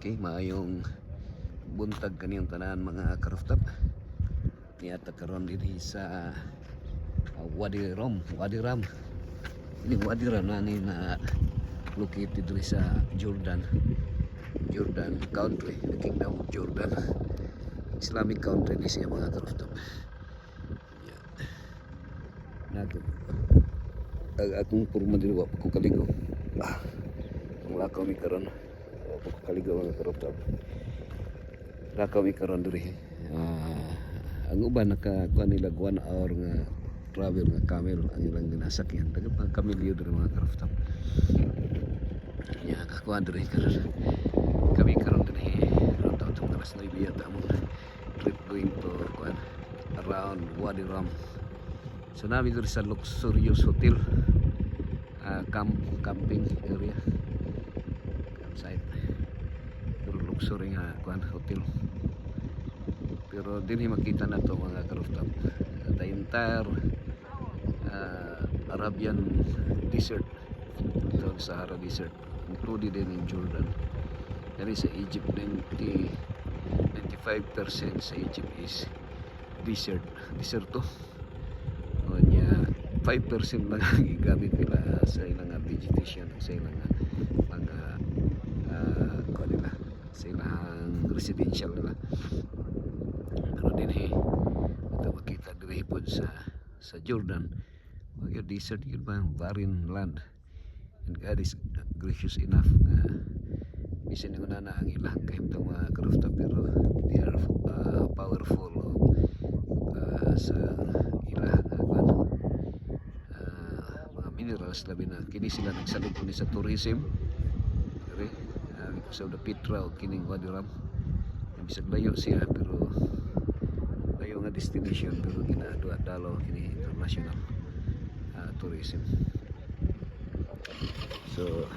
Okay, maayong buntag kaniyang tanan mga karooftop. Niyata karon diri sa Wadi Ram. Ini Wadi Ram na ni na located diri sa Jordan country, the Kingdom of Jordan. Islamic country ni siya mga karooftop. Akong purma diri wa ko kaligo. Lakaw mi karon. Wa ko kaligo mga karooftop. Lakaw mi karon diri. Ang uban nakakuha nila 1 hour nga travel nga camel ang ilang ginasakyan. Dagat mga kamilyo diri mga karooftop. Ya kakuha diri karon. Kami karon diri around alas 9 yata mo trip going to around Wadi Ram. So namin dito sa luxurious hotel, camping area, campsite, luxury nga hotel. Pero din makita na to mga karooftop, the entire Arabian desert, ito Sahara desert, included din in Jordan. Dari sa Egypt 95% sa Egypt is deserto. Nya 5% lang gigamit nila sa ilang vegetation, sa ilang mga sa ilang residential nila. Pero din ito makita diri po sa Jordan, mga desert yun ba, barren land, and God is gracious enough nga bisan yung nana ang ilang kahimtang mga karooftop, pero they are powerful sa ilang mga minerals, labi na kini sila nagsalog ni sa tourism because of the Petra o kining Wadi Ram. Bisag layo siya, pero layo nga destination, pero ginadalo kini international tourism. So